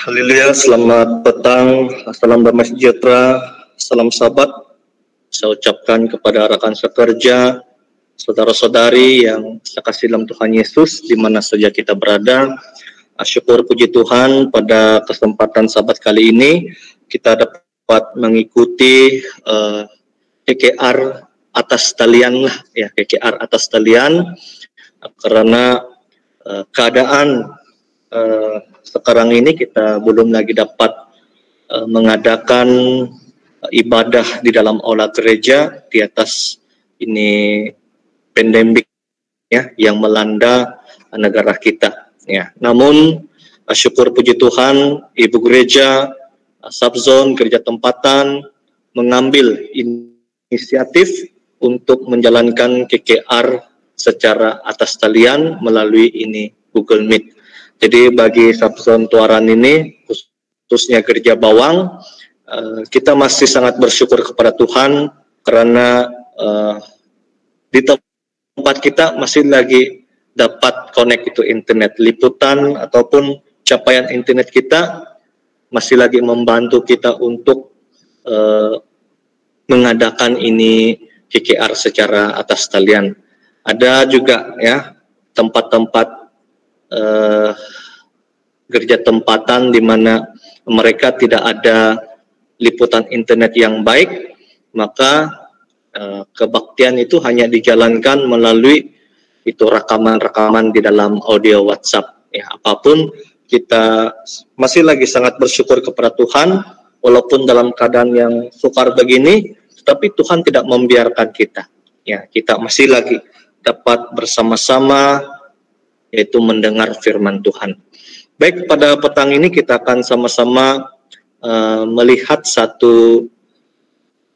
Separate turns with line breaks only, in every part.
Haleluya, selamat petang, salam damai sejahtera, salam sahabat. Saya ucapkan kepada rekan sekerja, saudara-saudari yang saya kasih dalam Tuhan Yesus, di mana saja kita berada. Syukur puji Tuhan pada kesempatan sahabat kali ini, kita dapat mengikuti KKR atas talian lah, ya KKR atas talian, karena keadaan sekarang ini kita belum lagi dapat mengadakan ibadah di dalam aula gereja di atas ini pandemik ya yang melanda negara kita ya. Namun syukur puji Tuhan, Ibu Gereja Subzone Gereja Tempatan mengambil inisiatif untuk menjalankan KKR secara atas talian melalui ini Google Meet. Jadi bagi Subzone Tuaran ini, khususnya Gereja Bawang, kita masih sangat bersyukur kepada Tuhan karena di tempat kita masih lagi dapat connect itu internet. Liputan ataupun capaian internet kita masih lagi membantu kita untuk mengadakan ini KKR secara atas talian. Ada juga ya tempat-tempat gereja tempatan di mana mereka tidak ada liputan internet yang baik, maka kebaktian itu hanya dijalankan melalui itu rekaman-rekaman di dalam audio WhatsApp. Ya, apapun kita masih lagi sangat bersyukur kepada Tuhan, walaupun dalam keadaan yang sukar begini, tetapi Tuhan tidak membiarkan kita. Ya, kita masih lagi dapat bersama-sama yaitu mendengar firman Tuhan. Baik, pada petang ini kita akan sama-sama melihat satu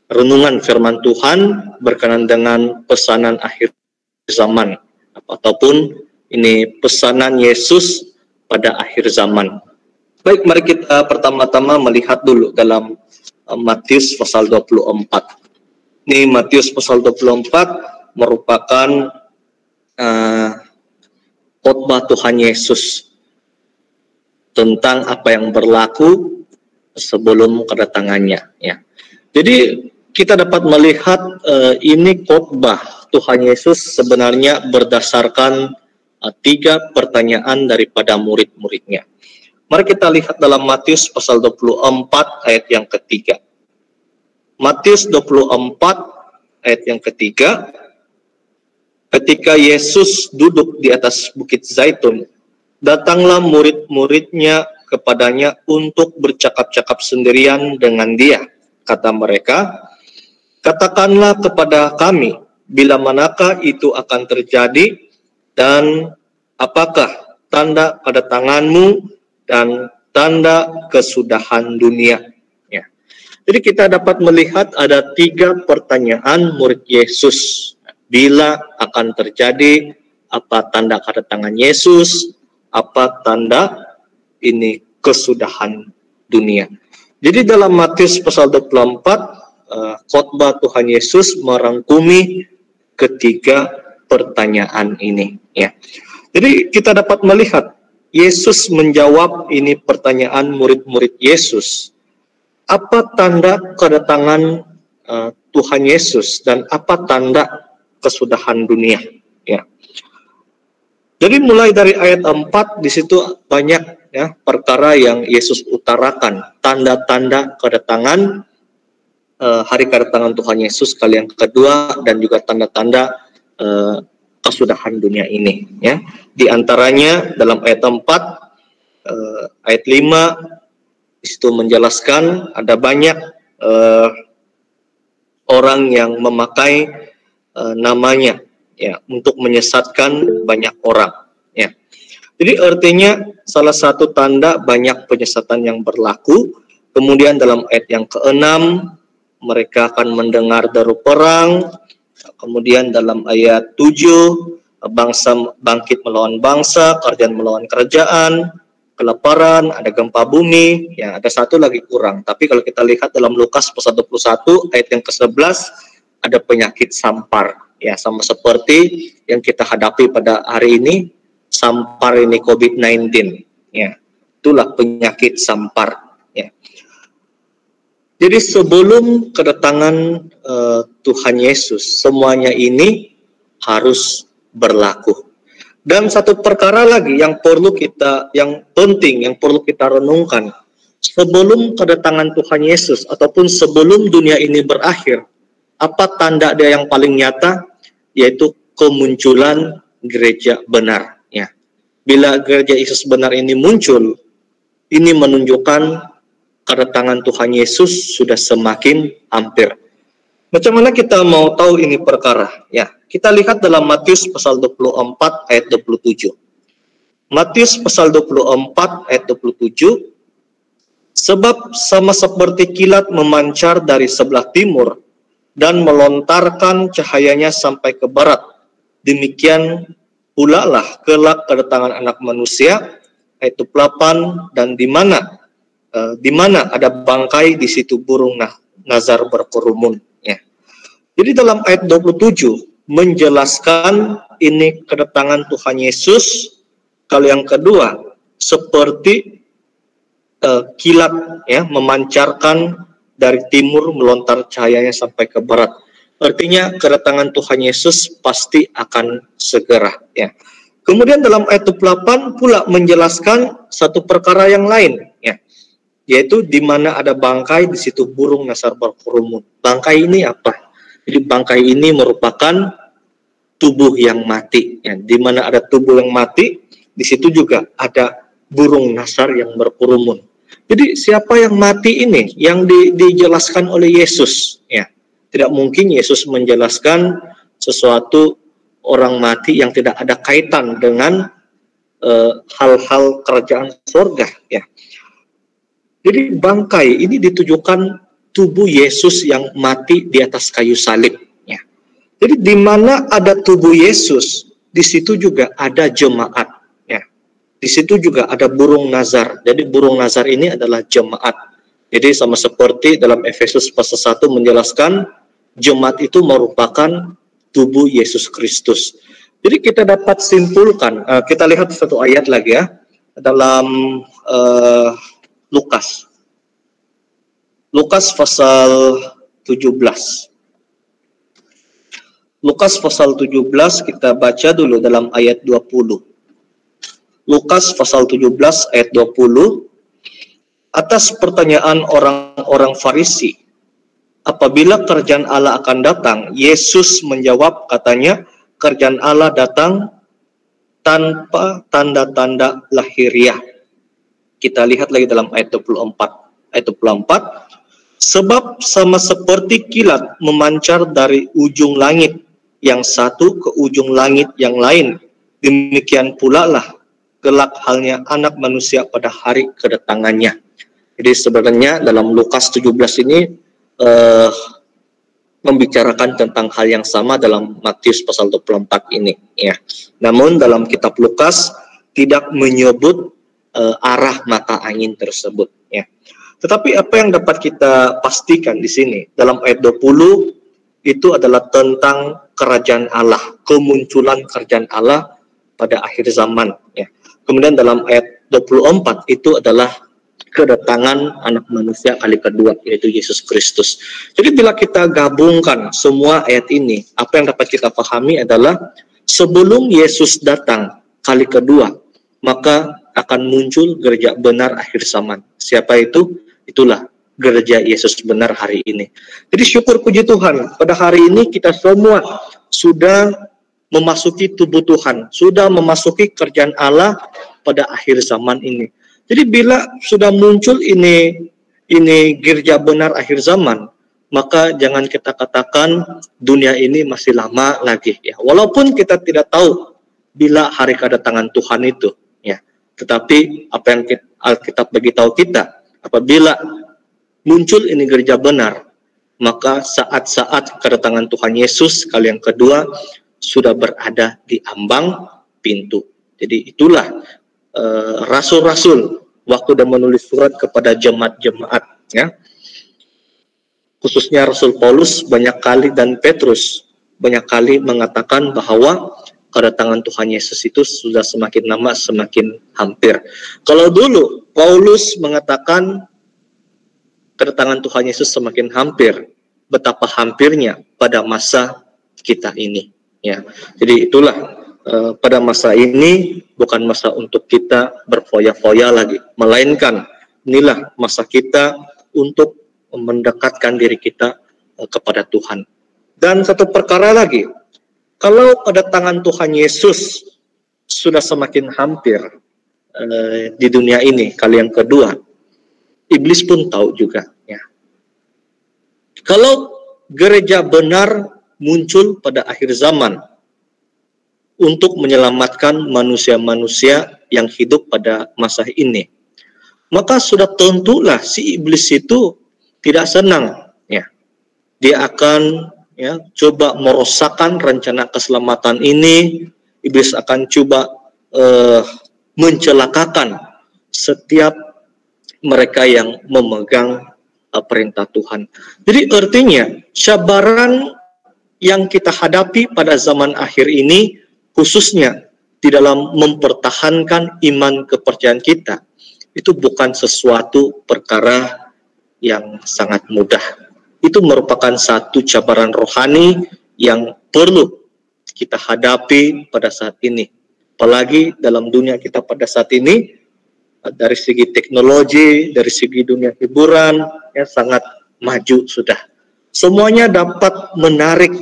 renungan firman Tuhan berkenaan dengan pesanan akhir zaman ataupun ini pesanan Yesus pada akhir zaman. Baik, mari kita pertama-tama melihat dulu dalam Matius pasal 24. Ini Matius pasal 24 merupakan khotbah Tuhan Yesus tentang apa yang berlaku sebelum kedatangannya ya. Jadi kita dapat melihat ini khotbah Tuhan Yesus sebenarnya berdasarkan 3 pertanyaan daripada murid-muridnya. Mari kita lihat dalam Matius pasal 24 ayat yang ketiga. Matius 24 ayat yang ketiga. Ketika Yesus duduk di atas Bukit Zaitun, datanglah murid-muridnya kepadanya untuk bercakap-cakap sendirian dengan dia. Kata mereka, katakanlah kepada kami, bila manakah itu akan terjadi, dan apakah tanda pada tanganmu dan tanda kesudahan dunia. Ya. Jadi kita dapat melihat ada 3 pertanyaan murid Yesus. Bila akan terjadi, apa tanda kedatangan Yesus, apa tanda ini kesudahan dunia. Jadi dalam Matius pasal 24, khotbah Tuhan Yesus merangkumi ketiga pertanyaan ini. Ya. Jadi kita dapat melihat Yesus menjawab ini pertanyaan murid-murid Yesus. Apa tanda kedatangan Tuhan Yesus dan apa tanda kesudahan dunia ya. Jadi mulai dari ayat 4 di situ banyak ya perkara yang Yesus utarakan, tanda-tanda kedatangan hari kedatangan Tuhan Yesus kali yang kedua dan juga tanda-tanda kesudahan dunia ini ya. Di antaranya dalam ayat 4 ayat 5 di situ menjelaskan ada banyak orang yang memakai namanya ya untuk menyesatkan banyak orang ya. Jadi artinya salah satu tanda banyak penyesatan yang berlaku. Kemudian dalam ayat yang ke-6 mereka akan mendengar deru perang. Kemudian dalam ayat 7 bangsa bangkit melawan bangsa, kerajaan melawan kerajaan, kelaparan, ada gempa bumi, ya ada satu lagi kurang. Tapi kalau kita lihat dalam Lukas pasal 21 ayat yang ke-11 ada penyakit sampar, ya sama seperti yang kita hadapi pada hari ini, sampar ini COVID-19, ya. itulah penyakit sampar. Ya. Jadi sebelum kedatangan Tuhan Yesus, semuanya ini harus berlaku. Dan satu perkara lagi yang penting, yang perlu kita renungkan, sebelum kedatangan Tuhan Yesus ataupun sebelum dunia ini berakhir, apa tanda dia yang paling nyata? Yaitu kemunculan gereja benar. Ya. Bila gereja Yesus benar ini muncul, ini menunjukkan kedatangan Tuhan Yesus sudah semakin hampir. Macam mana kita mau tahu ini perkara? Ya, kita lihat dalam Matius pasal 24 ayat 27. Matius pasal 24 ayat 27. Sebab sama seperti kilat memancar dari sebelah timur dan melontarkan cahayanya sampai ke barat, demikian pula lah kelak kedatangan Anak Manusia. Ayat 28, dan di mana ada bangkai, di situ burung nazar berkerumun. Ya. Jadi dalam ayat 27 menjelaskan ini kedatangan Tuhan Yesus. Kalau yang kedua seperti kilat, ya, memancarkan dari timur, melontar cahayanya sampai ke barat. Artinya kedatangan Tuhan Yesus pasti akan segera. Ya. Kemudian dalam ayat 28 pula menjelaskan satu perkara yang lain, ya, yaitu di mana ada bangkai, di situ burung nazar berkerumun. Bangkai ini apa? Jadi bangkai ini merupakan tubuh yang mati. Ya. Di mana ada tubuh yang mati, di situ juga ada burung nazar yang berkerumun. Jadi siapa yang mati ini? Yang dijelaskan oleh Yesus. Ya. Tidak mungkin Yesus menjelaskan sesuatu orang mati yang tidak ada kaitan dengan hal-hal kerajaan surga. Ya. Jadi bangkai ini ditujukan tubuh Yesus yang mati di atas kayu salib. Ya. Jadi di mana ada tubuh Yesus, di situ juga ada jemaat. Ya. Di situ juga ada burung nazar. Jadi burung nazar ini adalah jemaat. Jadi sama seperti dalam Efesus pasal 1 menjelaskan, jemaat itu merupakan tubuh Yesus Kristus. Jadi kita dapat simpulkan, kita lihat satu ayat lagi ya, dalam Lukas pasal 17. Lukas pasal 17 kita baca dulu dalam ayat 20. Lukas pasal 17 ayat 20. Atas pertanyaan orang-orang Farisi, apabila kerajaan Allah akan datang, Yesus menjawab, katanya, kerajaan Allah datang tanpa tanda-tanda lahiriah. Kita lihat lagi dalam ayat 24. Ayat 24, sebab sama seperti kilat memancar dari ujung langit yang satu ke ujung langit yang lain, demikian pula lah kelak halnya Anak Manusia pada hari kedatangannya. Jadi sebenarnya dalam Lukas 17 ini membicarakan tentang hal yang sama dalam Matius pasal 24 ini, ya. Namun dalam kitab Lukas tidak menyebut arah mata angin tersebut, ya. Tetapi apa yang dapat kita pastikan di sini dalam ayat 20 itu adalah tentang kerajaan Allah, kemunculan kerajaan Allah pada akhir zaman, ya. Kemudian dalam ayat 24 itu adalah kedatangan Anak Manusia kali kedua, yaitu Yesus Kristus. Jadi bila kita gabungkan semua ayat ini, apa yang dapat kita pahami adalah sebelum Yesus datang kali kedua, maka akan muncul gereja benar akhir zaman. Siapa itu? Itulah gereja Yesus benar hari ini. Jadi syukur puji Tuhan, pada hari ini kita semua sudah memasuki tubuh Tuhan, sudah memasuki kerjaan Allah pada akhir zaman ini. Jadi bila sudah muncul ini gereja benar akhir zaman, maka jangan kita katakan dunia ini masih lama lagi, ya. Walaupun kita tidak tahu bila hari kedatangan Tuhan itu, ya. Tetapi apa yang Alkitab beritahu kita, apabila muncul ini gereja benar, maka saat-saat kedatangan Tuhan Yesus kali yang kedua sudah berada di ambang pintu. Jadi itulah rasul-rasul waktu dia menulis surat kepada jemaat-jemaat, ya. Khususnya Rasul Paulus banyak kali dan Petrus banyak kali mengatakan bahwa kedatangan Tuhan Yesus itu sudah semakin lama semakin hampir. Kalau dulu Paulus mengatakan kedatangan Tuhan Yesus semakin hampir, betapa hampirnya pada masa kita ini, ya. Jadi itulah pada masa ini bukan masa untuk kita berfoya-foya lagi, melainkan inilah masa kita untuk mendekatkan diri kita kepada Tuhan. Dan satu perkara lagi, kalau kedatangan Tuhan Yesus sudah semakin hampir di dunia ini, kali yang kedua, iblis pun tahu juga, ya. Kalau gereja benar muncul pada akhir zaman untuk menyelamatkan manusia-manusia yang hidup pada masa ini, maka sudah tentulah si iblis itu tidak senang, ya. Dia akan, ya, coba merosakkan rencana keselamatan ini. Iblis akan coba mencelakakan setiap mereka yang memegang perintah Tuhan. Jadi artinya cabaran yang kita hadapi pada zaman akhir ini, khususnya di dalam mempertahankan iman kepercayaan kita, itu bukan sesuatu perkara yang sangat mudah. Itu merupakan satu cabaran rohani yang perlu kita hadapi pada saat ini. Apalagi dalam dunia kita pada saat ini, dari segi teknologi, dari segi dunia hiburan, ya, sangat maju sudah. Semuanya dapat menarik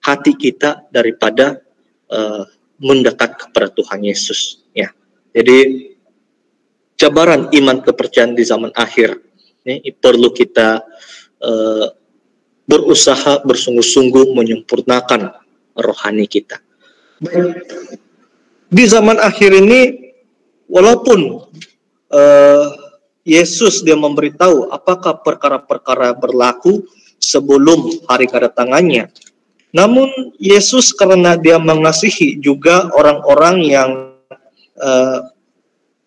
hati kita daripada mendekat kepada Tuhan Yesus, ya. Jadi cabaran iman kepercayaan di zaman akhir ini perlu kita berusaha bersungguh-sungguh menyempurnakan rohani kita. Baik. Di zaman akhir ini, walaupun Yesus dia memberitahu apakah perkara-perkara berlaku sebelum hari kedatangannya, namun Yesus karena dia mengasihi juga orang-orang yang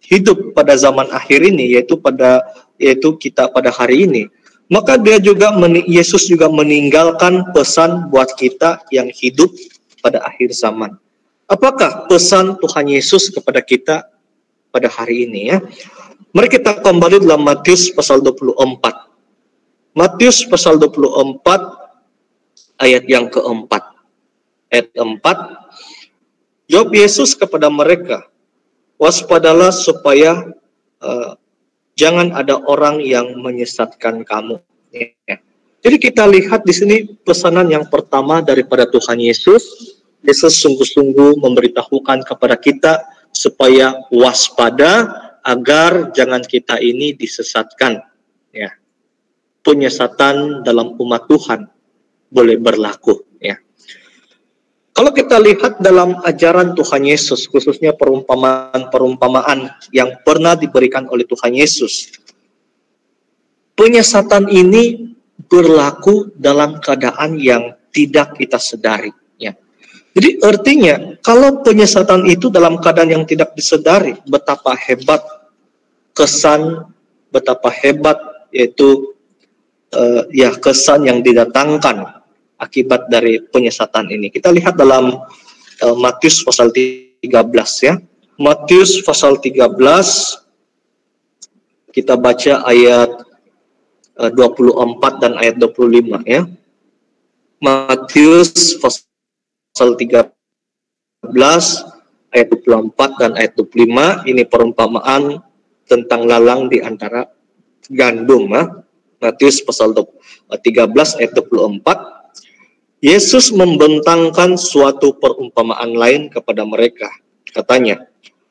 hidup pada zaman akhir ini, yaitu kita pada hari ini, maka Yesus juga meninggalkan pesan buat kita yang hidup pada akhir zaman. Apakah pesan Tuhan Yesus kepada kita pada hari ini, ya? Mari kita kembali dalam Matius pasal 24. Matius pasal 24 ayat yang keempat. Ayat 4. Jawab Yesus kepada mereka, waspadalah supaya jangan ada orang yang menyesatkan kamu. Ya. Jadi kita lihat di sini pesanan yang pertama daripada Tuhan Yesus. Yesus sungguh-sungguh memberitahukan kepada kita supaya waspada agar jangan kita ini disesatkan, ya. Penyesatan dalam umat Tuhan boleh berlaku, ya. Kalau kita lihat dalam ajaran Tuhan Yesus, khususnya perumpamaan yang pernah diberikan oleh Tuhan Yesus, penyesatan ini berlaku dalam keadaan yang tidak kita sadari, ya. Jadi artinya kalau penyesatan itu dalam keadaan yang tidak disadari, betapa hebat kesan, betapa hebat yaitu kesan yang didatangkan akibat dari penyesatan ini. Kita lihat dalam Matius pasal 13, ya. Matius pasal 13 kita baca ayat 24 dan ayat 25, ya. Matius pasal 13 ayat 24 dan ayat 25, ini perumpamaan tentang lalang di antara gandum, ya. Matius pasal 13 ayat 24. Yesus membentangkan suatu perumpamaan lain kepada mereka. Katanya,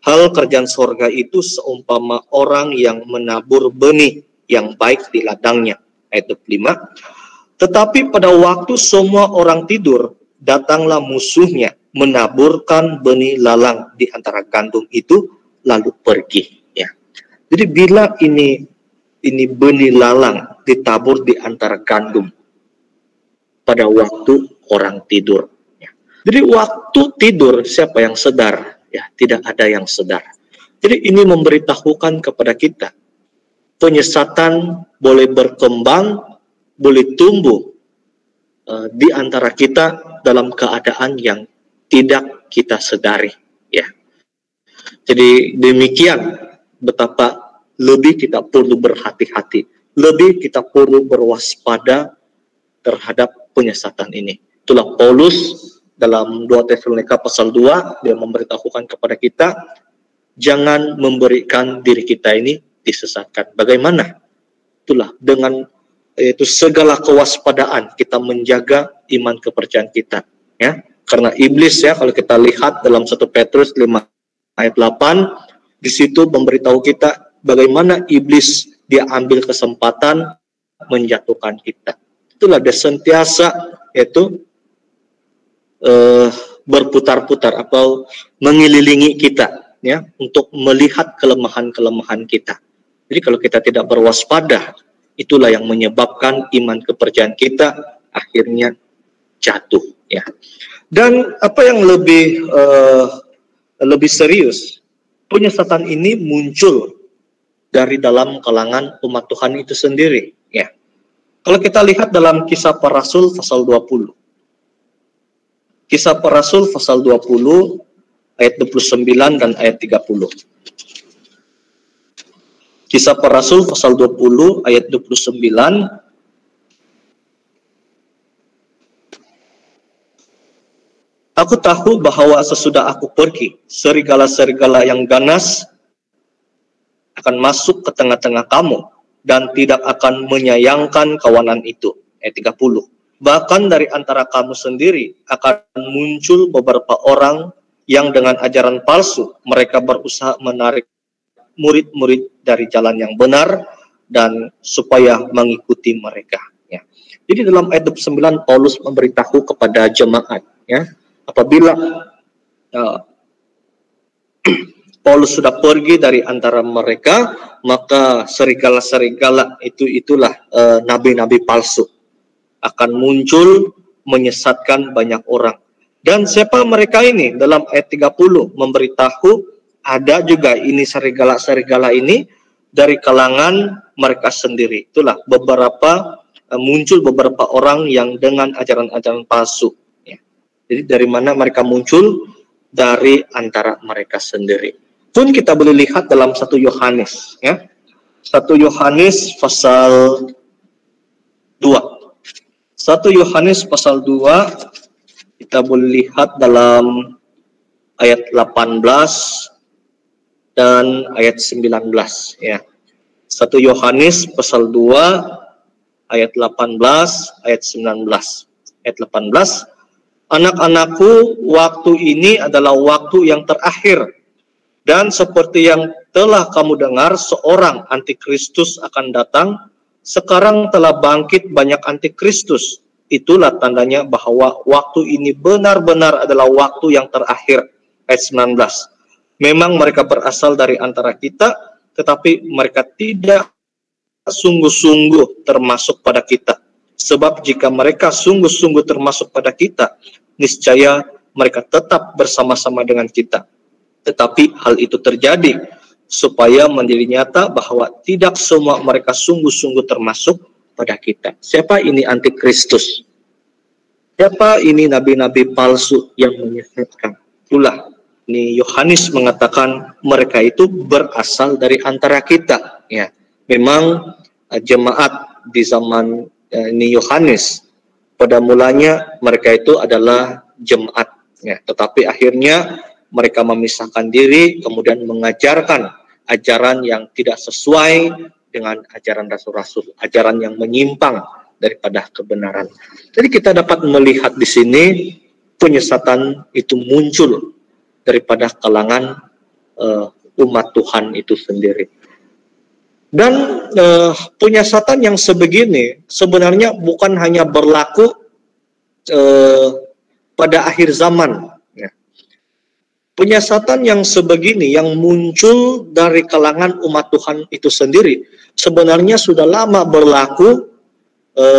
hal kerjaan sorga itu seumpama orang yang menabur benih yang baik di ladangnya. Ayat 25. Tetapi pada waktu semua orang tidur, datanglah musuhnya menaburkan benih lalang di antara gandum itu, lalu pergi. Ya. Jadi bila ini benih lalang ditabur di antara gandum pada waktu orang tidur. Ya. Jadi waktu tidur siapa yang sedar? Ya, tidak ada yang sedar. Jadi ini memberitahukan kepada kita, penyesatan boleh berkembang, boleh tumbuh di antara kita dalam keadaan yang tidak kita sadari, ya. Jadi demikian betapa lebih kita perlu berhati-hati, lebih kita perlu berwaspada terhadap penyesatan ini. Itulah Paulus dalam 2 Tesalonika pasal 2, dia memberitahukan kepada kita, jangan memberikan diri kita ini disesatkan. Bagaimana? Itulah dengan itu segala kewaspadaan kita menjaga iman kepercayaan kita, ya. Karena iblis, ya, kalau kita lihat dalam 1 Petrus 5 ayat 8, di situ memberitahu kita bagaimana iblis dia ambil kesempatan menjatuhkan kita. Itulah dia sentiasa yaitu berputar-putar atau mengelilingi kita, ya, untuk melihat kelemahan-kelemahan kita. Jadi kalau kita tidak berwaspada, itulah yang menyebabkan iman kepercayaan kita akhirnya jatuh, ya. Dan apa yang lebih serius, penyesatan ini muncul dari dalam kalangan umat Tuhan itu sendiri, ya. Kalau kita lihat dalam Kisah Para Rasul pasal 20. Kisah Para Rasul pasal 20 ayat 29 dan ayat 30. Kisah Para Rasul pasal 20 ayat 29. Aku tahu bahwa sesudah aku pergi, serigala-serigala yang ganas akan masuk ke tengah-tengah kamu dan tidak akan menyayangkan kawanan itu. Ayat 30. Bahkan dari antara kamu sendiri akan muncul beberapa orang yang dengan ajaran palsu mereka berusaha menarik murid-murid dari jalan yang benar dan supaya mengikuti mereka, ya. Jadi dalam ayat 29 Paulus memberitahu kepada jemaat, ya, apabila Paulus sudah pergi dari antara mereka, maka serigala-serigala itulah nabi-nabi palsu akan muncul menyesatkan banyak orang. Dan siapa mereka ini? Dalam ayat 30 memberitahu ada juga ini serigala-serigala ini dari kalangan mereka sendiri. Itulah muncul beberapa orang yang dengan ajaran-ajaran palsu, ya. Jadi dari mana mereka muncul? Dari antara mereka sendiri. Pun kita boleh lihat dalam 1 Yohanes, ya. 1 Yohanes pasal 2. 1 Yohanes pasal 2 kita boleh lihat dalam ayat 18 dan ayat 19, ya. 1 Yohanes pasal 2 ayat 18 ayat 19. Ayat 18, anak-anakku, waktu ini adalah waktu yang terakhir, dan seperti yang telah kamu dengar seorang antikristus akan datang. Sekarang telah bangkit banyak antikristus. Itulah tandanya bahwa waktu ini benar-benar adalah waktu yang terakhir. Ayat 19. Memang mereka berasal dari antara kita, tetapi mereka tidak sungguh-sungguh termasuk pada kita. Sebab jika mereka sungguh-sungguh termasuk pada kita, niscaya mereka tetap bersama-sama dengan kita. Tetapi hal itu terjadi supaya menjadi nyata bahwa tidak semua mereka sungguh-sungguh termasuk pada kita. Siapa ini antikristus? Siapa ini nabi-nabi palsu yang menyesatkan? Itulah, ini Yohanes mengatakan mereka itu berasal dari antara kita, ya. Memang jemaat di zaman ini Yohanes pada mulanya mereka itu adalah jemaat, ya. Tetapi akhirnya mereka memisahkan diri, kemudian mengajarkan ajaran yang tidak sesuai dengan ajaran rasul-rasul, ajaran yang menyimpang daripada kebenaran. Jadi kita dapat melihat di sini penyesatan itu muncul daripada kalangan umat Tuhan itu sendiri. Dan penyesatan yang sebegini sebenarnya bukan hanya berlaku pada akhir zaman. Penyesatan yang sebegini yang muncul dari kalangan umat Tuhan itu sendiri sebenarnya sudah lama berlaku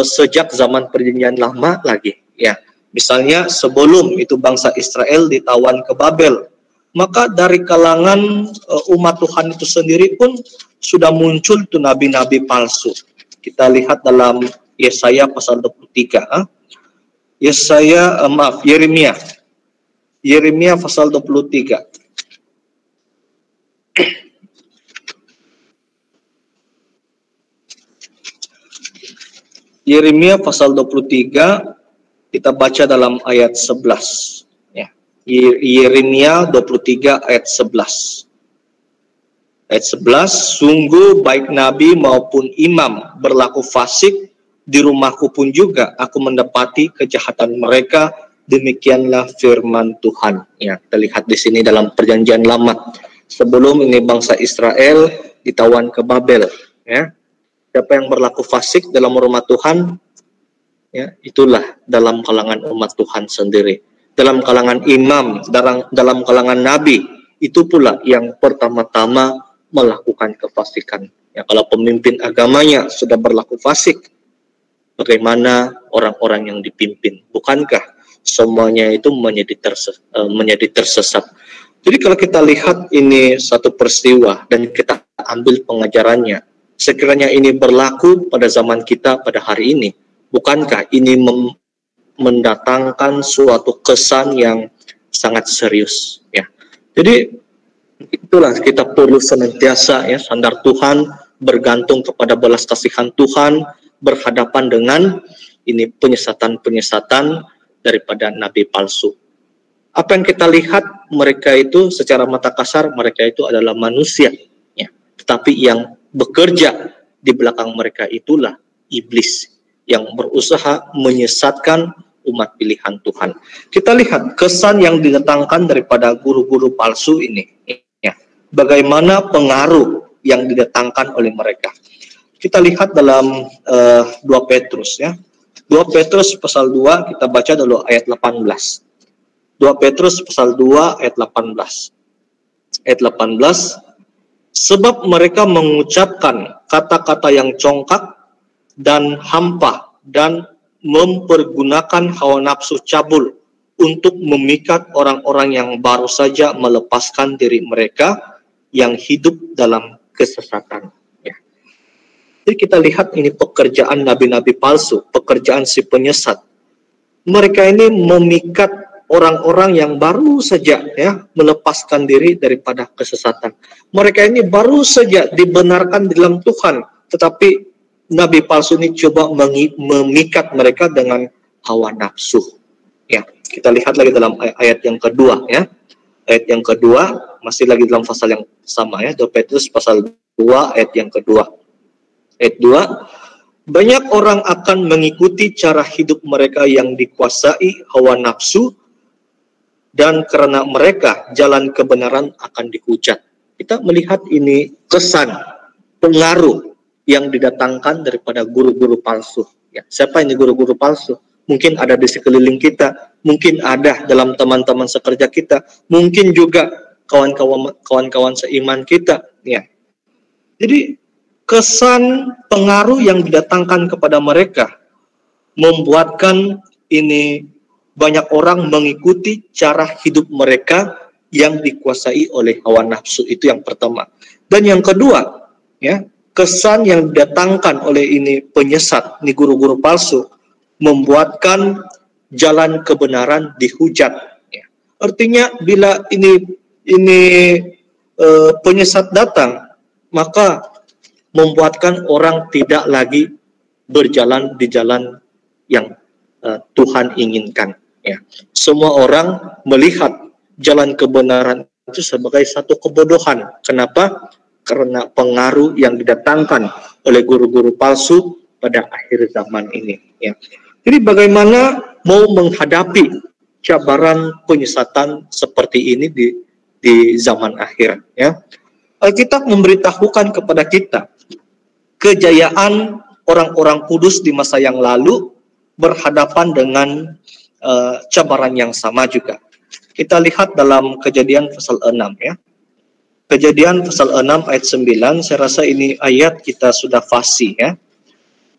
sejak zaman perjanjian lama lagi, ya. Misalnya sebelum itu bangsa Israel ditawan ke Babel, maka dari kalangan umat Tuhan itu sendiri pun sudah muncul tuh nabi-nabi palsu. Kita lihat dalam Yesaya pasal 23, Yeremia Yeremia pasal 23. Yeremia pasal 23, kita baca dalam ayat 11. Ya. Yeremia 23 ayat 11. Ayat 11, sungguh baik nabi maupun imam berlaku fasik, di rumahku pun juga aku mendapati kejahatan mereka, demikianlah firman Tuhan. Ya, kita lihat di sini dalam perjanjian lama. Sebelum ini bangsa Israel ditawan ke Babel, ya. Siapa yang berlaku fasik dalam rumah Tuhan, ya, itulah dalam kalangan umat Tuhan sendiri. Dalam kalangan imam, dalam kalangan nabi, itu pula yang pertama-tama melakukan kefasikan. Ya, kalau pemimpin agamanya sudah berlaku fasik, bagaimana orang-orang yang dipimpin? Bukankah semuanya itu menjadi tersesat? Jadi kalau kita lihat ini satu peristiwa dan kita ambil pengajarannya, sekiranya ini berlaku pada zaman kita pada hari ini, bukankah ini mendatangkan suatu kesan yang sangat serius, ya? Jadi itulah kita perlu senantiasa, ya, sandar Tuhan, bergantung kepada belas kasihan Tuhan, berhadapan dengan ini penyesatan-penyesatan daripada nabi palsu. Apa yang kita lihat, mereka itu secara mata kasar, mereka itu adalah manusia, ya. Tetapi yang bekerja di belakang mereka itulah iblis yang berusaha menyesatkan umat pilihan Tuhan. Kita lihat kesan yang didatangkan daripada guru-guru palsu ini, ya. Bagaimana pengaruh yang didatangkan oleh mereka. Kita lihat dalam 2 Petrus, ya. 2 Petrus pasal 2, kita baca dulu ayat 18. 2 Petrus pasal 2 ayat 18. Ayat 18, sebab mereka mengucapkan kata-kata yang congkak dan hampa dan mempergunakan hawa nafsu cabul untuk memikat orang-orang yang baru saja melepaskan diri mereka yang hidup dalam kesesatan. Ya. Jadi kita lihat ini pekerjaan nabi-nabi palsu, pekerjaan si penyesat. Mereka ini memikat orang-orang yang baru saja, ya, melepaskan diri daripada kesesatan. Mereka ini baru saja dibenarkan di dalam Tuhan, tetapi nabi palsu ini coba memikat mereka dengan hawa nafsu. Ya, kita lihat lagi dalam ayat yang kedua, ya. Ayat yang kedua masih lagi dalam pasal yang sama, ya. 2 Petrus pasal 2 ayat yang kedua. Ayat 2, banyak orang akan mengikuti cara hidup mereka yang dikuasai hawa nafsu, dan karena mereka jalan kebenaran akan dihujat. Kita melihat ini kesan, pengaruh yang didatangkan daripada guru-guru palsu. Ya, siapa ini guru-guru palsu? Mungkin ada di sekeliling kita, mungkin ada dalam teman-teman sekerja kita, mungkin juga kawan-kawan seiman kita. Ya. Jadi kesan pengaruh yang didatangkan kepada mereka membuatkan ini banyak orang mengikuti cara hidup mereka yang dikuasai oleh hawa nafsu. Itu yang pertama. Dan yang kedua, ya, kesan yang didatangkan oleh ini penyesat, ini guru-guru palsu, membuatkan jalan kebenaran dihujat. Ya. Artinya bila ini penyesat datang, maka membuatkan orang tidak lagi berjalan di jalan yang Tuhan inginkan. Ya. Semua orang melihat jalan kebenaran itu sebagai satu kebodohan. Kenapa? Karena pengaruh yang didatangkan oleh guru-guru palsu pada akhir zaman ini. Ya. Jadi bagaimana mau menghadapi cabaran penyesatan seperti ini di zaman akhir? Ya. Alkitab memberitahukan kepada kita kejayaan orang-orang kudus di masa yang lalu berhadapan dengan cabaran yang sama juga. Kita lihat dalam Kejadian pasal 6, ya. Kejadian pasal 6 ayat 9, saya rasa ini ayat kita sudah fasih, ya.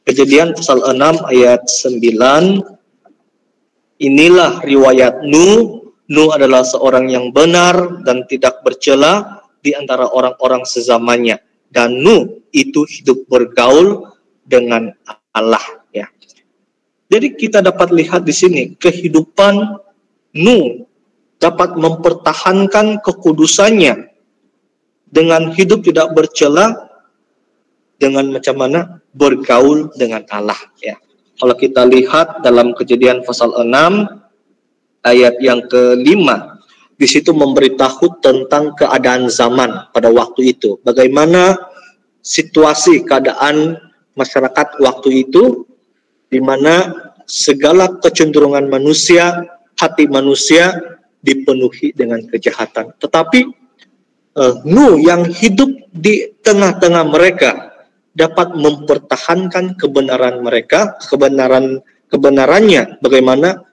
Kejadian pasal 6 ayat 9, inilah riwayat Nuh. Nuh adalah seorang yang benar dan tidak bercela di antara orang-orang sezamannya. Dan Nuh itu hidup bergaul dengan Allah, ya. Jadi kita dapat lihat di sini kehidupan Nuh dapat mempertahankan kekudusannya dengan hidup tidak bercela, dengan macam mana bergaul dengan Allah, ya. Kalau kita lihat dalam Kejadian pasal 6 ayat yang ke-5, di situ memberitahu tentang keadaan zaman pada waktu itu. Bagaimana situasi keadaan masyarakat waktu itu, di mana segala kecenderungan manusia, hati manusia dipenuhi dengan kejahatan. Tetapi Nuh yang hidup di tengah-tengah mereka dapat mempertahankan kebenaran mereka, kebenarannya, bagaimana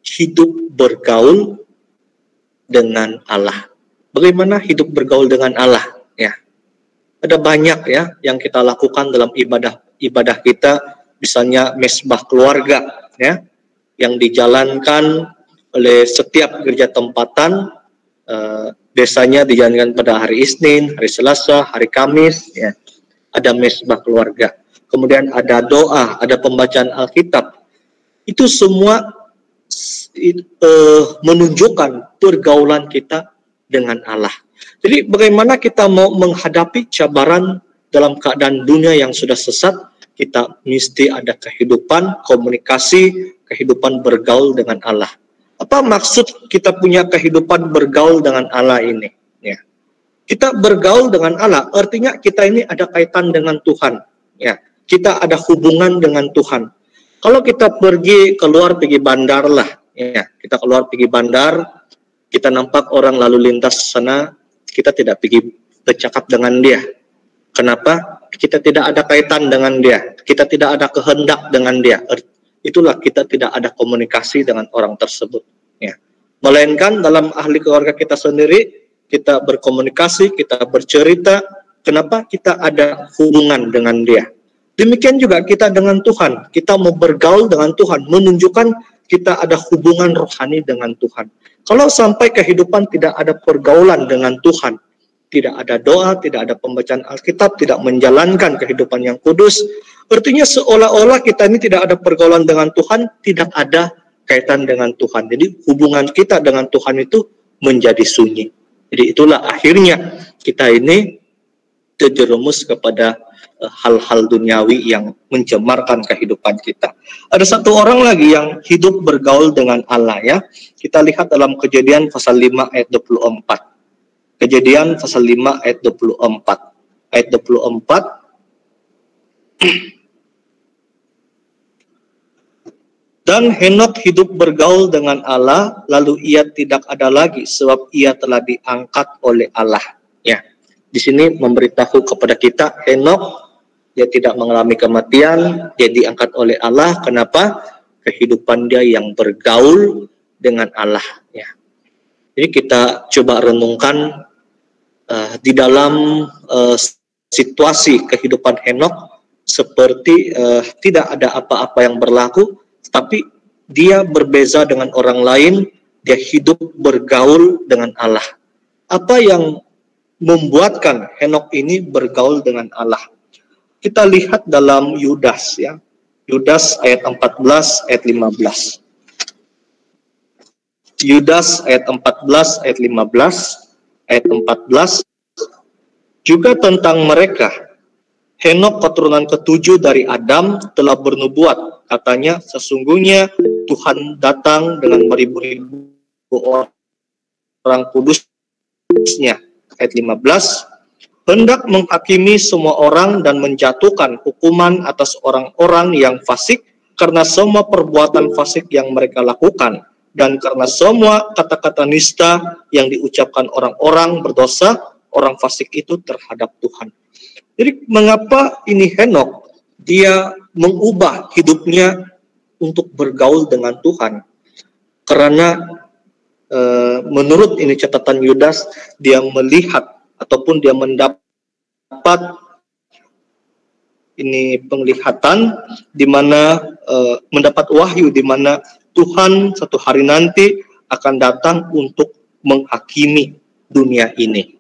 hidup bergaul dengan Allah. Bagaimana hidup bergaul dengan Allah, ya. Ada banyak ya yang kita lakukan dalam ibadah kita, misalnya mesbah keluarga, ya, yang dijalankan oleh setiap gereja tempatan. Biasanya dijalankan pada hari Isnin, hari Selasa, hari Kamis, ya. Ada mesbah keluarga, kemudian ada doa, ada pembacaan Alkitab. Itu semua menunjukkan pergaulan kita dengan Allah. Jadi bagaimana kita mau menghadapi cabaran dalam keadaan dunia yang sudah sesat, kita mesti ada kehidupan komunikasi, kehidupan bergaul dengan Allah. Apa maksud kita punya kehidupan bergaul dengan Allah ini? Ya. Kita bergaul dengan Allah, artinya kita ini ada kaitan dengan Tuhan. Ya. Kita ada hubungan dengan Tuhan. Kalau kita keluar pergi bandar lah, ya, kita keluar pergi bandar, kita nampak orang lalu lintas sana, kita tidak pergi bercakap dengan dia. Kenapa? Kita tidak ada kaitan dengan dia, kita tidak ada kehendak dengan dia. Itulah kita tidak ada komunikasi dengan orang tersebut. Ya. Melainkan dalam ahli keluarga kita sendiri, kita berkomunikasi, kita bercerita. Kenapa? Kita ada hubungan dengan dia. Demikian juga kita dengan Tuhan. Kita mau bergaul dengan Tuhan, menunjukkan kita ada hubungan rohani dengan Tuhan. Kalau sampai kehidupan tidak ada pergaulan dengan Tuhan, tidak ada doa, tidak ada pembacaan Alkitab, tidak menjalankan kehidupan yang kudus, artinya seolah-olah kita ini tidak ada pergaulan dengan Tuhan, tidak ada kaitan dengan Tuhan. Jadi hubungan kita dengan Tuhan itu menjadi sunyi. Jadi itulah akhirnya kita ini terjerumus kepada hal-hal duniawi yang mencemarkan kehidupan kita. Ada satu orang lagi yang hidup bergaul dengan Allah, ya. Kita lihat dalam Kejadian pasal 5 ayat 24. Kejadian pasal 5 ayat 24. Ayat 24. Dan Henok hidup bergaul dengan Allah, lalu ia tidak ada lagi sebab ia telah diangkat oleh Allah. Ya, di sini memberitahu kepada kita Henok dia tidak mengalami kematian, dia diangkat oleh Allah. Kenapa? Kehidupan dia yang bergaul dengan Allah. Ya. Jadi kita coba renungkan di dalam situasi kehidupan Henok seperti tidak ada apa-apa yang berlaku. Tapi dia berbeza dengan orang lain, dia hidup bergaul dengan Allah. Apa yang membuatkan Henok ini bergaul dengan Allah? Kita lihat dalam Yudas, ya. Yudas ayat 14 ayat 15. Yudas ayat 14 ayat 15, ayat 14 juga tentang mereka. Henok keturunan ke-7 dari Adam telah bernubuat. Katanya sesungguhnya Tuhan datang dengan beribu-ribu orang kudusnya. Ayat 15. Hendak menghakimi semua orang dan menjatuhkan hukuman atas orang-orang yang fasik karena semua perbuatan fasik yang mereka lakukan dan karena semua kata-kata nista yang diucapkan orang-orang berdosa, orang fasik itu terhadap Tuhan. Jadi mengapa ini Henok dia mengubah hidupnya untuk bergaul dengan Tuhan? Karena menurut ini catatan Yudas, dia melihat ataupun dia mendapat ini penglihatan di mana mendapat wahyu di mana Tuhan satu hari nanti akan datang untuk menghakimi dunia ini.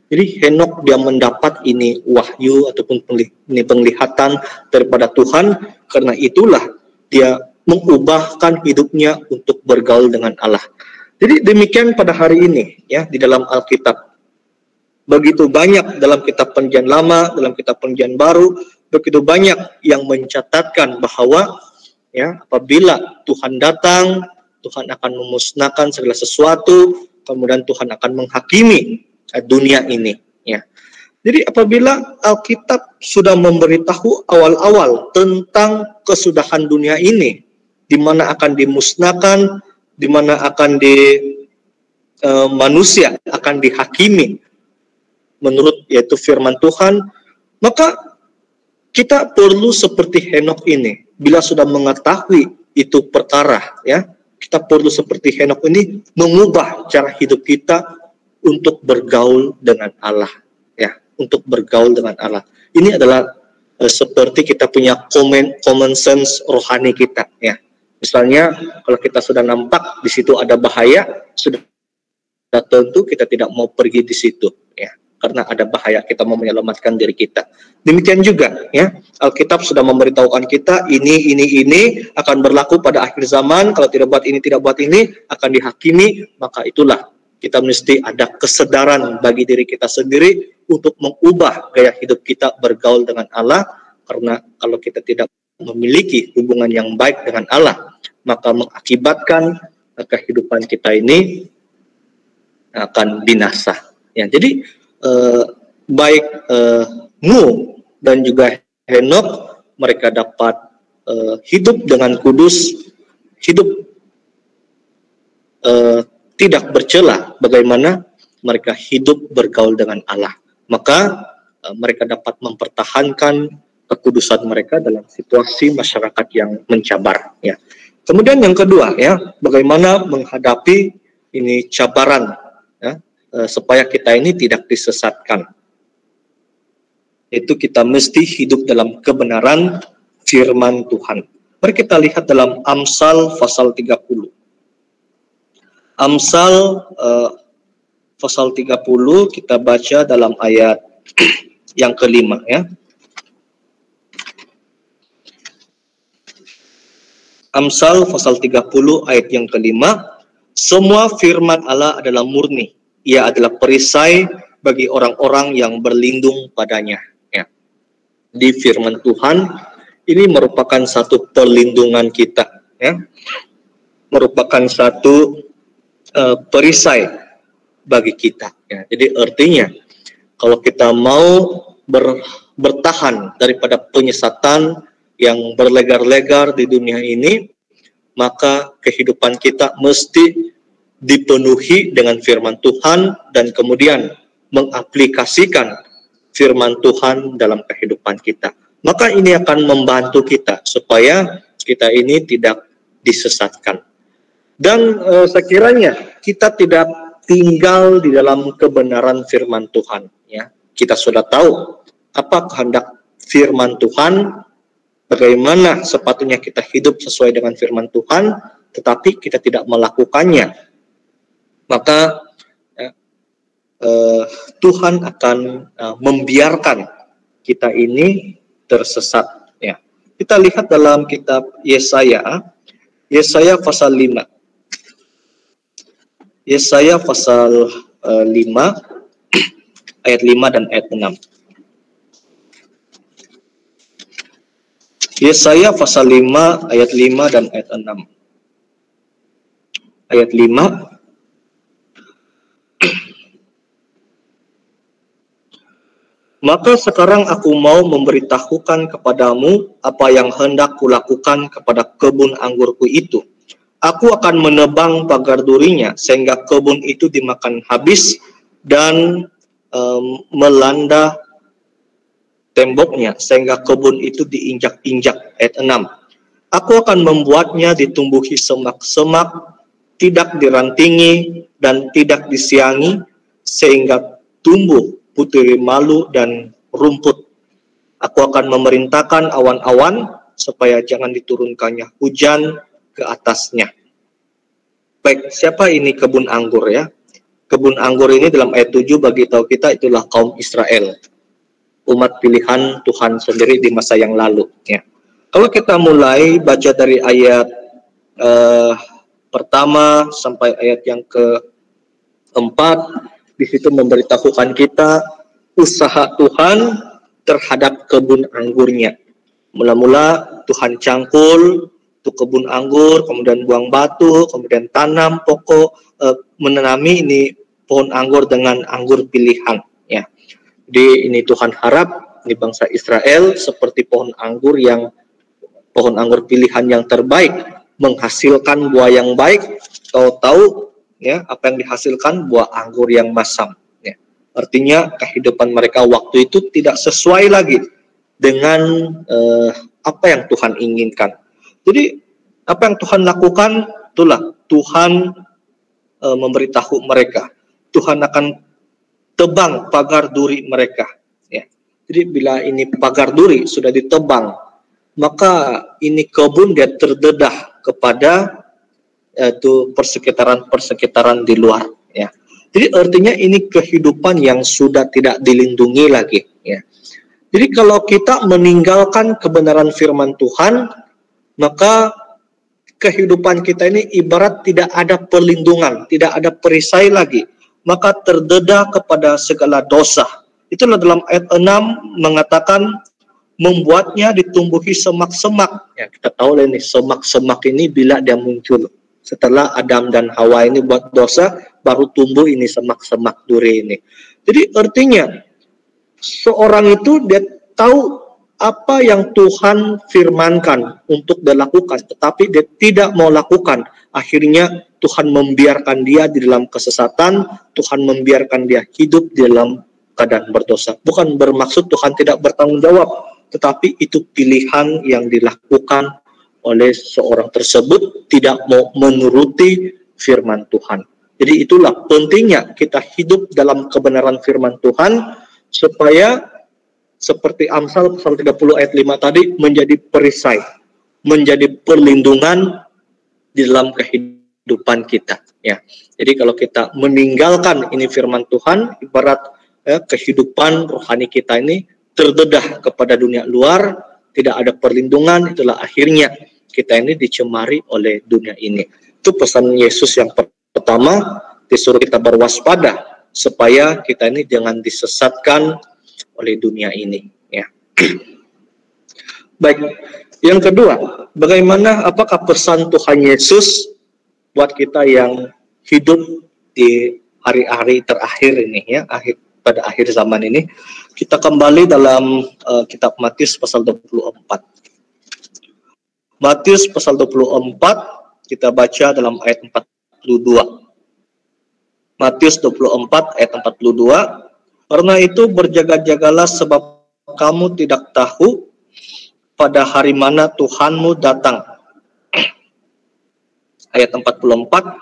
Jadi Henok dia mendapat ini wahyu ataupun ini penglihatan daripada Tuhan, karena itulah dia mengubahkan hidupnya untuk bergaul dengan Allah. Jadi demikian pada hari ini ya di dalam Alkitab. Begitu banyak dalam kitab Perjanjian Lama, dalam kitab Perjanjian Baru, begitu banyak yang mencatatkan bahwa ya apabila Tuhan datang, Tuhan akan memusnahkan segala sesuatu, kemudian Tuhan akan menghakimi dunia ini ya. Jadi apabila Alkitab sudah memberitahu awal-awal tentang kesudahan dunia ini, di mana akan dimusnahkan, di mana akan manusia akan dihakimi menurut yaitu firman Tuhan, maka kita perlu seperti Henokh ini. Bila sudah mengetahui itu perkara, ya, kita perlu seperti Henokh ini mengubah cara hidup kita untuk bergaul dengan Allah, ya, untuk bergaul dengan Allah. Ini adalah seperti kita punya common sense rohani kita, ya. Misalnya kalau kita sudah nampak di situ ada bahaya, sudah tentu kita tidak mau pergi di situ, ya. Karena ada bahaya, kita mau menyelamatkan diri kita. Demikian juga ya, Alkitab sudah memberitahukan kita ini akan berlaku pada akhir zaman. Kalau tidak buat ini akan dihakimi. Maka itulah kita mesti ada kesadaran bagi diri kita sendiri untuk mengubah gaya hidup kita bergaul dengan Allah. Karena kalau kita tidak memiliki hubungan yang baik dengan Allah, maka mengakibatkan kehidupan kita ini akan binasa. Ya, jadi baik Nuh dan juga Henokh, mereka dapat hidup dengan kudus, hidup tidak bercela. Bagaimana mereka hidup bergaul dengan Allah, maka mereka dapat mempertahankan kekudusan mereka dalam situasi masyarakat yang mencabar. Ya. Kemudian yang kedua, ya, bagaimana menghadapi ini cabaran, ya, supaya kita ini tidak disesatkan. Itu kita mesti hidup dalam kebenaran firman Tuhan. Mari kita lihat dalam Amsal pasal 30. Amsal pasal 30 kita baca dalam ayat yang kelima ya. Amsal pasal 30 ayat yang kelima. Semua firman Allah adalah murni. Ia adalah perisai bagi orang-orang yang berlindung padanya. Ya. Di firman Tuhan ini merupakan satu perlindungan kita, ya. Merupakan satu perisai bagi kita. Ya. Jadi artinya kalau kita mau bertahan daripada penyesatan yang berlegar-legar di dunia ini, maka kehidupan kita mesti dipenuhi dengan firman Tuhan dan kemudian mengaplikasikan firman Tuhan dalam kehidupan kita. Maka ini akan membantu kita supaya kita ini tidak disesatkan. Dan sekiranya kita tidak tinggal di dalam kebenaran firman Tuhan, ya. Kita sudah tahu apa kehendak firman Tuhan, bagaimana sepatutnya kita hidup sesuai dengan firman Tuhan, tetapi kita tidak melakukannya, maka Tuhan akan membiarkan kita ini tersesat. Ya. Kita lihat dalam kitab Yesaya pasal 5. Yesaya pasal 5 ayat 5 dan ayat 6. Yesaya pasal 5 ayat 5 dan ayat 6. Ayat 5. Maka sekarang aku mau memberitahukan kepadamu apa yang hendak kulakukan kepada kebun anggurku itu. Aku akan menebang pagar durinya sehingga kebun itu dimakan habis dan melanda temboknya sehingga kebun itu diinjak-injak. Ayat 6. Aku akan membuatnya ditumbuhi semak-semak, tidak dirantingi dan tidak disiangi, sehingga tumbuh putih malu dan rumput. Aku akan memerintahkan awan-awan supaya jangan diturunkannya hujan ke atasnya. Baik, siapa ini kebun anggur ya? Kebun anggur ini dalam ayat 7 bagi tahu kita itulah kaum Israel. Umat pilihan Tuhan sendiri di masa yang lalu. Ya. Kalau kita mulai baca dari ayat pertama sampai ayat yang keempat. Di situ memberitahukan kita usaha Tuhan terhadap kebun anggurnya. Mula-mula Tuhan cangkul tuh kebun anggur, kemudian buang batu, kemudian tanam pokok, menanami ini pohon anggur dengan anggur pilihan. Ya, jadi ini Tuhan harap di bangsa Israel seperti pohon anggur pilihan yang terbaik, menghasilkan buah yang baik. Tahu-tahu ya apa yang dihasilkan buah anggur yang masam. Ya. Artinya kehidupan mereka waktu itu tidak sesuai lagi dengan apa yang Tuhan inginkan. Jadi apa yang Tuhan lakukan, itulah Tuhan memberitahu mereka. Tuhan akan tebang pagar duri mereka. Ya. Jadi bila ini pagar duri sudah ditebang, maka ini kebun dia terdedah kepada itu persekitaran di luar. Ya. Jadi artinya ini kehidupan yang sudah tidak dilindungi lagi. Ya. Jadi kalau kita meninggalkan kebenaran firman Tuhan, maka kehidupan kita ini ibarat tidak ada perlindungan, tidak ada perisai lagi, maka terdedah kepada segala dosa. Itulah dalam ayat 6 mengatakan membuatnya ditumbuhi semak-semak. Ya, kita tahu ini semak-semak ini bila dia muncul setelah Adam dan Hawa ini buat dosa, baru tumbuh ini semak-semak duri ini. Jadi artinya seorang itu dia tahu apa yang Tuhan firmankan untuk dilakukan, tetapi dia tidak mau lakukan. Akhirnya Tuhan membiarkan dia di dalam kesesatan, Tuhan membiarkan dia hidup di dalam keadaan berdosa. Bukan bermaksud Tuhan tidak bertanggung jawab, tetapi itu pilihan yang dilakukan oleh seorang tersebut, tidak mau menuruti firman Tuhan. Jadi itulah pentingnya kita hidup dalam kebenaran firman Tuhan, supaya seperti Amsal pasal 30 ayat 5 tadi, menjadi perisai, menjadi perlindungan di dalam kehidupan kita. Ya. Jadi kalau kita meninggalkan ini firman Tuhan, ibarat kehidupan rohani kita ini terdedah kepada dunia luar, tidak ada perlindungan, itulah akhirnya kita ini dicemari oleh dunia ini. Itu pesan Yesus yang pertama, disuruh kita berwaspada supaya kita ini jangan disesatkan oleh dunia ini. Ya. Baik, yang kedua, bagaimana apakah pesan Tuhan Yesus buat kita yang hidup di hari-hari terakhir ini, ya, pada akhir zaman ini? Kita kembali dalam kitab Matius pasal 24. Matius pasal 24, kita baca dalam ayat 42. Matius 24 ayat 42. Karena itu berjaga-jagalah sebab kamu tidak tahu pada hari mana Tuhanmu datang. Ayat 44.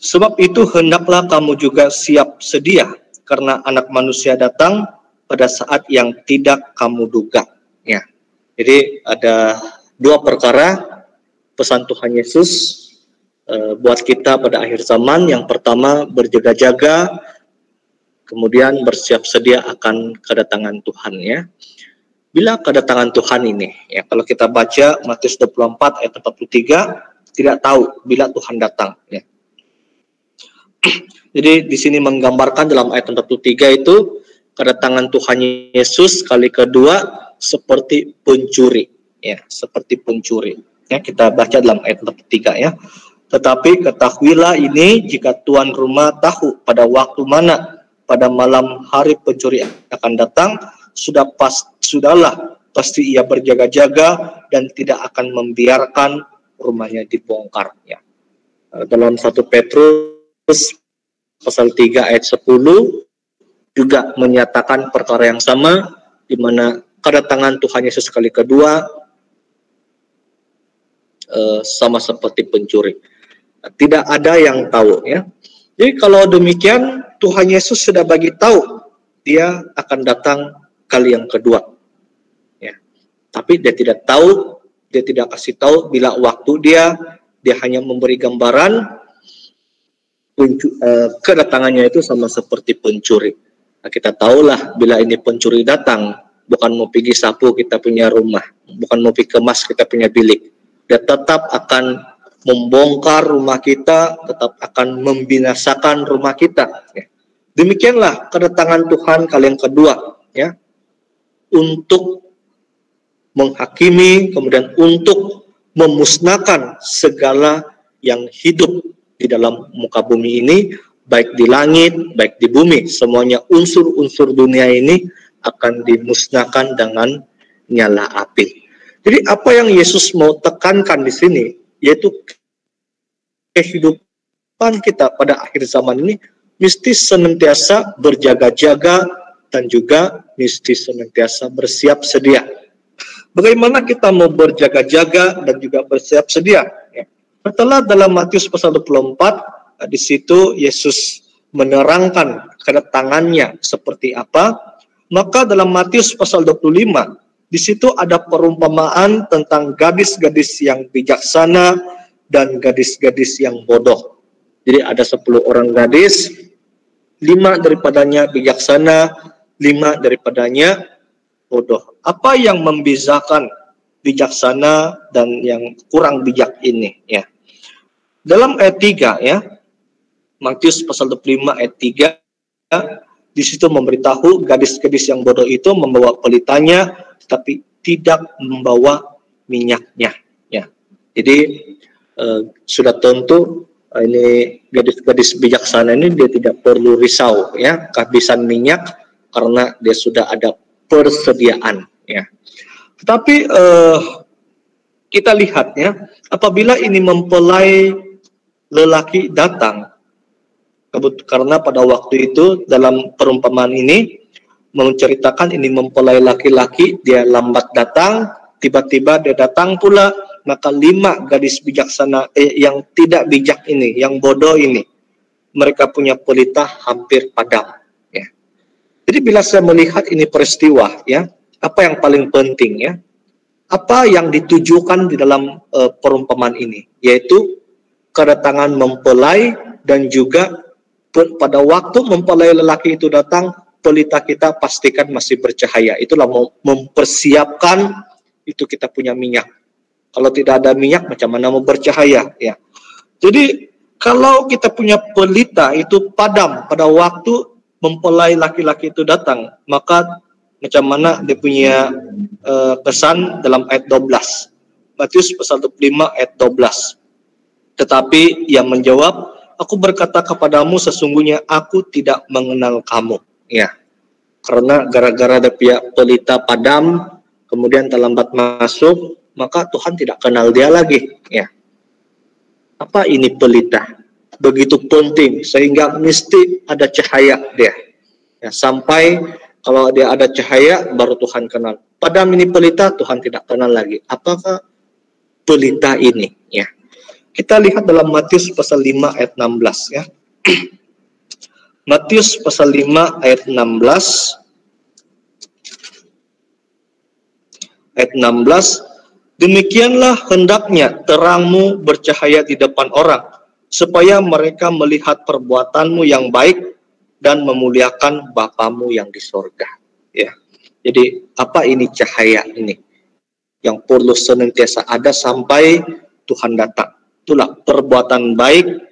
Sebab itu hendaklah kamu juga siap sedia, karena Anak Manusia datang pada saat yang tidak kamu duga. Ya. Jadi ada dua perkara pesan Tuhan Yesus buat kita pada akhir zaman. Yang pertama, berjaga-jaga, kemudian bersiap sedia akan kedatangan Tuhan. Ya. Bila kedatangan Tuhan ini, ya, kalau kita baca Matius 24 ayat 43, tidak tahu bila Tuhan datang. Ya. Jadi di sini menggambarkan dalam ayat 43 itu kedatangan Tuhan Yesus kali kedua seperti pencuri, ya, seperti pencuri. Ya, kita baca dalam ayat 43 ya. Tetapi ketahuilah ini, jika tuan rumah tahu pada waktu mana pada malam hari pencuri akan datang, sudahlah pasti ia berjaga-jaga dan tidak akan membiarkan rumahnya dibongkar. Ya. Dalam 1 Petrus pasal 3 ayat 10 juga menyatakan perkara yang sama, di mana kedatangan Tuhan Yesus kali kedua sama seperti pencuri. Tidak ada yang tahu, ya. Jadi kalau demikian, Tuhan Yesus sudah bagi tahu dia akan datang kali yang kedua. Ya. Tapi dia tidak tahu, dia tidak kasih tahu bila waktu dia hanya memberi gambaran kedatangannya itu sama seperti pencuri. Nah, kita tahulah bila ini pencuri datang, bukan mau pergi sapu kita punya rumah, bukan mau pergi kemas kita punya bilik. Dia tetap akan membongkar rumah kita, tetap akan membinasakan rumah kita. Ya. Demikianlah kedatangan Tuhan kali yang kedua, ya, untuk menghakimi, kemudian untuk memusnahkan segala yang hidup di dalam muka bumi ini, baik di langit, baik di bumi. Semuanya unsur-unsur dunia ini akan dimusnahkan dengan nyala api. Jadi apa yang Yesus mau tekankan di sini, yaitu kehidupan kita pada akhir zaman ini mesti senantiasa berjaga-jaga dan juga mesti senantiasa bersiap sedia. Bagaimana kita mau berjaga-jaga dan juga bersiap sedia? Ya. Setelah dalam Matius pasal 24, di situ Yesus menerangkan kedatangannya seperti apa. Maka dalam Matius pasal 25, di situ ada perumpamaan tentang gadis-gadis yang bijaksana dan gadis-gadis yang bodoh. Jadi ada 10 orang gadis, 5 daripadanya bijaksana, 5 daripadanya bodoh. Apa yang membedakan bijaksana dan yang kurang bijak ini? Ya. Dalam ayat 3, ya, Matius pasal 25 ayat 3, di situ memberitahu gadis-gadis yang bodoh itu membawa pelitanya, tetapi tidak membawa minyaknya. Ya. Jadi sudah tentu ini gadis-gadis bijaksana ini dia tidak perlu risau, ya, kehabisan minyak karena dia sudah ada persediaan. Ya. Tetapi kita lihat, ya, apabila ini mempelai lelaki datang, karena pada waktu itu dalam perumpamaan ini menceritakan ini mempelai laki-laki, dia lambat datang, tiba-tiba dia datang pula, maka 5 gadis bijaksana yang tidak bijak ini, yang bodoh ini, mereka punya pelita hampir padam. Ya. Jadi bila saya melihat ini peristiwa, ya, apa yang paling penting, ya, apa yang ditujukan di dalam perumpamaan ini, yaitu kedatangan mempelai dan juga pada waktu mempelai lelaki itu datang, pelita kita pastikan masih bercahaya. Itulah mempersiapkan itu kita punya minyak. Kalau tidak ada minyak, macam mana mau bercahaya? Ya. Jadi kalau kita punya pelita itu padam pada waktu mempelai laki-laki itu datang, maka macam mana dia punya pesan dalam ayat 12. Matius pasal 25 ayat 12. Tetapi ia menjawab, aku berkata kepadamu sesungguhnya aku tidak mengenal kamu. Ya. Karena gara-gara ada pihak pelita padam, kemudian terlambat masuk, maka Tuhan tidak kenal dia lagi. Ya. Apa ini pelita? Begitu penting sehingga mesti ada cahaya dia. Ya, sampai kalau dia ada cahaya baru Tuhan kenal. Padam ini pelita, Tuhan tidak kenal lagi. Apakah pelita ini? Ya. Kita lihat dalam Matius pasal 5 ayat 16, ya. Matius pasal 5 ayat 16. Ayat 16, demikianlah hendaknya terangmu bercahaya di depan orang, supaya mereka melihat perbuatanmu yang baik dan memuliakan Bapamu yang di sorga. Ya. Jadi apa ini cahaya ini? Yang perlu senantiasa ada sampai Tuhan datang. Itulah perbuatan baik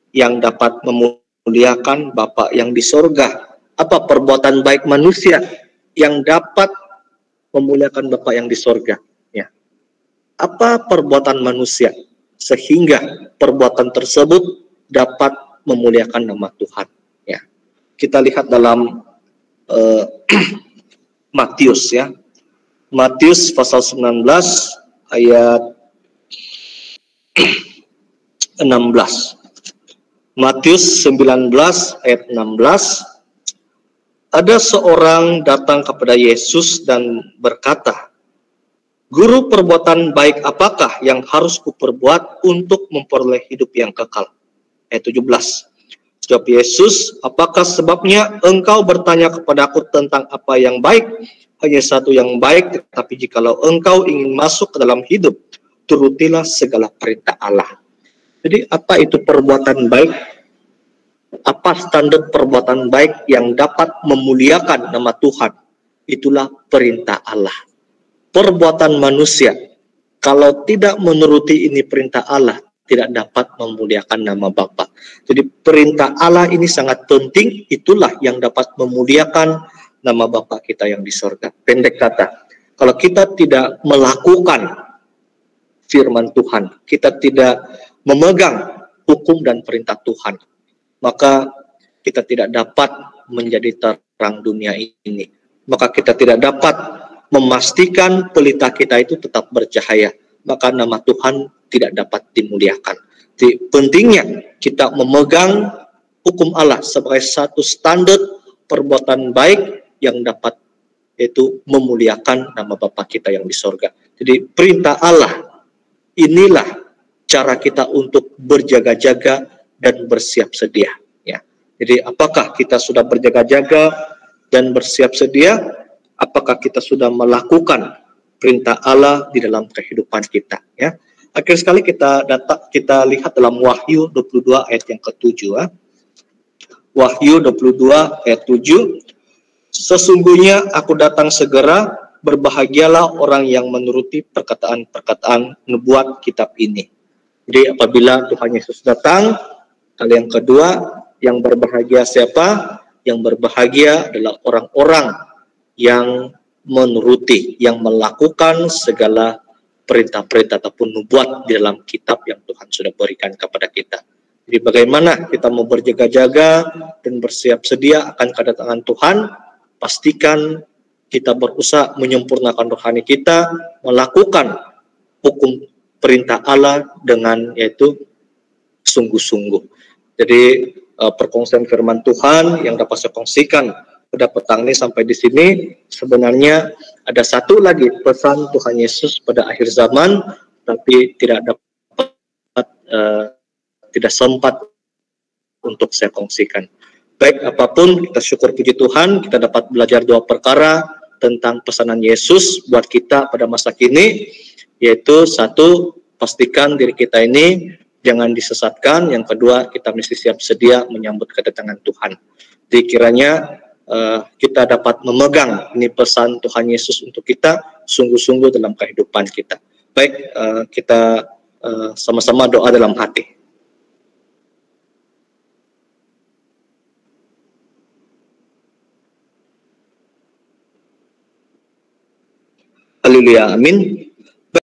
yang dapat memuliakan Bapa yang di sorga. Apa perbuatan baik manusia yang dapat memuliakan Bapa yang di sorga? Ya. Apa perbuatan manusia sehingga perbuatan tersebut dapat memuliakan nama Tuhan? Ya. Kita lihat dalam Matius, ya. Matius pasal 19 ayat 16. Matius 19 ayat 16. Ada seorang datang kepada Yesus dan berkata, Guru, perbuatan baik apakah yang harus kuperbuat untuk memperoleh hidup yang kekal? Ayat 17. Jawab Yesus, apakah sebabnya engkau bertanya kepadaku tentang apa yang baik? Hanya satu yang baik, tetapi jikalau engkau ingin masuk ke dalam hidup, turutilah segala perintah Allah. Jadi apa itu perbuatan baik? Apa standar perbuatan baik yang dapat memuliakan nama Tuhan? Itulah perintah Allah. Perbuatan manusia, kalau tidak menuruti ini perintah Allah, tidak dapat memuliakan nama Bapa. Jadi perintah Allah ini sangat penting, itulah yang dapat memuliakan nama Bapa kita yang di sorga. Pendek kata, kalau kita tidak melakukan firman Tuhan, kita tidak memegang hukum dan perintah Tuhan, maka kita tidak dapat menjadi terang dunia ini. Maka kita tidak dapat memastikan pelita kita itu tetap bercahaya. Maka nama Tuhan tidak dapat dimuliakan. Jadi pentingnya kita memegang hukum Allah sebagai satu standar perbuatan baik yang dapat yaitu memuliakan nama Bapa kita yang di sorga. Jadi perintah Allah, inilah cara kita untuk berjaga-jaga dan bersiap sedia. Ya. Jadi apakah kita sudah berjaga-jaga dan bersiap sedia? Apakah kita sudah melakukan perintah Allah di dalam kehidupan kita? Ya. Akhir sekali kita lihat dalam Wahyu 22 ayat yang ke-7. Ya. Wahyu 22 ayat 7. Sesungguhnya aku datang segera, berbahagialah orang yang menuruti perkataan-perkataan nubuat kitab ini. Jadi apabila Tuhan Yesus datang, hal yang kedua, yang berbahagia siapa? Yang berbahagia adalah orang-orang yang menuruti, yang melakukan segala perintah-perintah ataupun nubuat di dalam kitab yang Tuhan sudah berikan kepada kita. Jadi bagaimana kita mau berjaga-jaga dan bersiap sedia akan kedatangan Tuhan? Pastikan kita berusaha menyempurnakan rohani kita, melakukan hukum perintah Allah dengan yaitu sungguh-sungguh. Jadi perkongsian firman Tuhan yang dapat saya kongsikan pada petang ini sampai di sini. Sebenarnya ada satu lagi pesan Tuhan Yesus pada akhir zaman, tapi tidak sempat untuk saya kongsikan. Baik, apapun, kita syukur puji Tuhan, kita dapat belajar dua perkara tentang pesanan Yesus buat kita pada masa kini, yaitu satu, pastikan diri kita ini jangan disesatkan. Yang kedua, kita mesti siap sedia menyambut kedatangan Tuhan. Jadi kiranya kita dapat memegang ini pesan Tuhan Yesus untuk kita sungguh-sungguh dalam kehidupan kita. Baik, kita sama-sama doa dalam hati. Haleluya, amin.